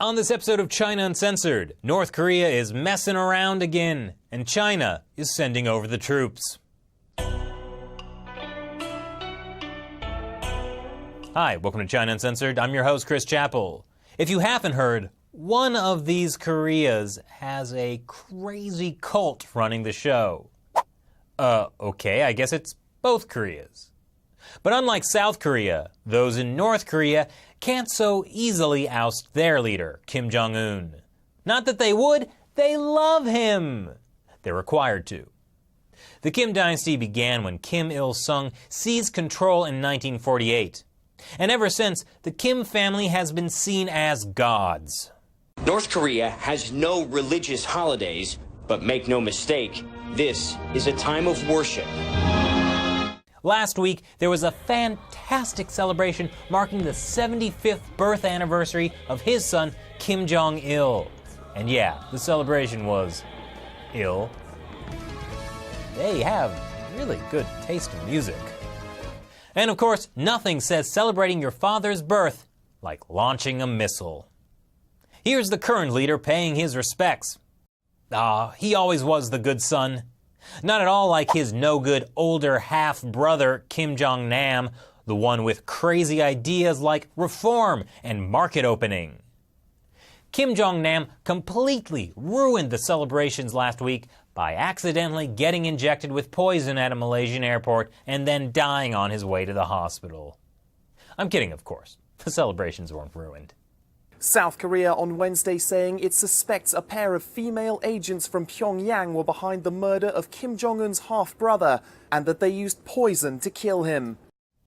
On this episode of China Uncensored, North Korea is messing around again, and China is sending over the troops. Hi, welcome to China Uncensored. I'm your host, Chris Chappell. If you haven't heard, one of these Koreas has a crazy cult running the show. Okay, I guess it's both Koreas. But unlike South Korea, those in North Korea can't so easily oust their leader, Kim Jong-un. Not that they would, they love him. They're required to. The Kim dynasty began when Kim Il-sung seized control in 1948. And ever since, the Kim family has been seen as gods. North Korea has no religious holidays, but make no mistake, this is a time of worship. Last week, there was a fantastic celebration marking the 75th birth anniversary of his son, Kim Jong-il. And yeah, the celebration was ill. They have really good taste in music. And of course, nothing says celebrating your father's birth like launching a missile. Here's the current leader paying his respects. He always was the good son. Not at all like his no-good older half-brother Kim Jong-nam, the one with crazy ideas like reform and market opening. Kim Jong-nam completely ruined the celebrations last week by accidentally getting injected with poison at a Malaysian airport and then dying on his way to the hospital. I'm kidding, of course. The celebrations weren't ruined. South Korea on Wednesday saying it suspects a pair of female agents from Pyongyang were behind the murder of Kim Jong-un's half-brother and that they used poison to kill him.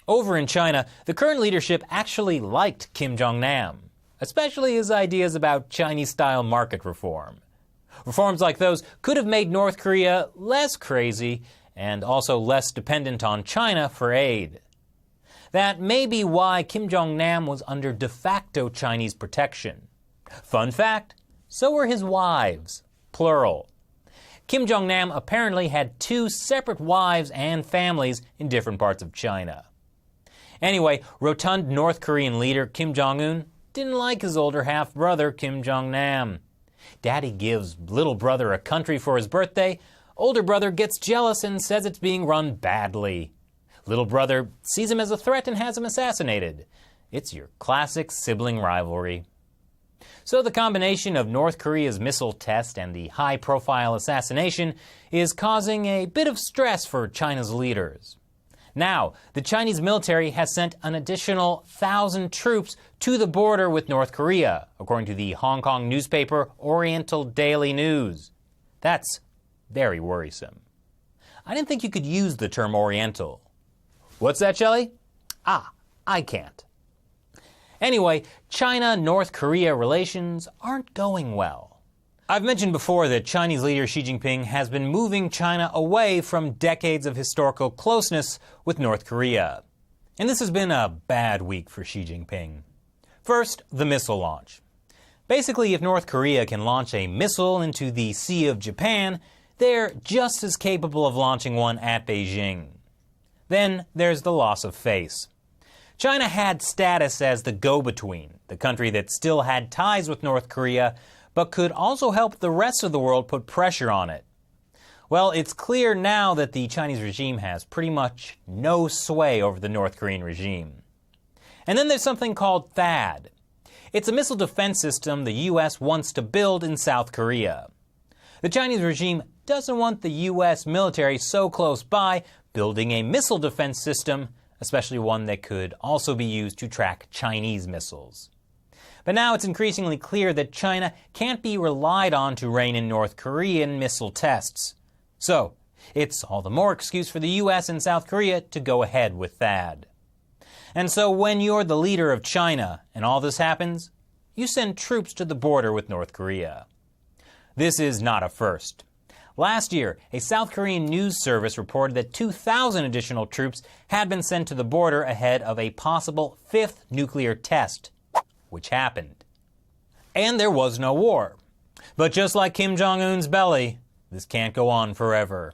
Over in China, the current leadership actually liked Kim Jong-nam, especially his ideas about Chinese-style market reform. Reforms like those could have made North Korea less crazy and also less dependent on China for aid. That may be why Kim Jong-nam was under de facto Chinese protection. Fun fact, so were his wives, plural. Kim Jong-nam apparently had 2 separate wives and families in different parts of China. Anyway, rotund North Korean leader Kim Jong-un didn't like his older half-brother Kim Jong-nam. Daddy gives little brother a country for his birthday, older brother gets jealous and says it's being run badly. Little brother sees him as a threat and has him assassinated. It's your classic sibling rivalry. So the combination of North Korea's missile test and the high-profile assassination is causing a bit of stress for China's leaders. Now, the Chinese military has sent an additional 1,000 troops to the border with North Korea, according to the Hong Kong newspaper Oriental Daily News. That's very worrisome. I didn't think you could use the term Oriental. What's that, Shelley? I can't. Anyway, China-North Korea relations aren't going well. I've mentioned before that Chinese leader Xi Jinping has been moving China away from decades of historical closeness with North Korea. And this has been a bad week for Xi Jinping. First, the missile launch. Basically, if North Korea can launch a missile into the Sea of Japan, they're just as capable of launching one at Beijing. Then there's the loss of face. China had status as the go-between, the country that still had ties with North Korea, but could also help the rest of the world put pressure on it. Well, it's clear now that the Chinese regime has pretty much no sway over the North Korean regime. And then there's something called THAAD. It's a missile defense system the U.S. wants to build in South Korea. The Chinese regime doesn't want the U.S. military so close by building a missile defense system, especially one that could also be used to track Chinese missiles. But now it's increasingly clear that China can't be relied on to rein in North Korean missile tests. So, it's all the more excuse for the U.S. and South Korea to go ahead with THAAD. And so when you're the leader of China and all this happens, you send troops to the border with North Korea. This is not a first. Last year, a South Korean news service reported that 2,000 additional troops had been sent to the border ahead of a possible 5th nuclear test, which happened. And there was no war. But just like Kim Jong-un's belly, this can't go on forever.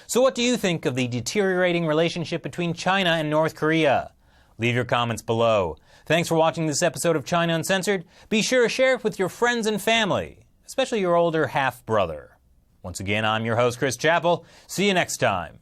So what do you think of the deteriorating relationship between China and North Korea? Leave your comments below. Thanks for watching this episode of China Uncensored. Be sure to share it with your friends and family, especially your older half-brother. Once again, I'm your host, Chris Chappell. See you next time.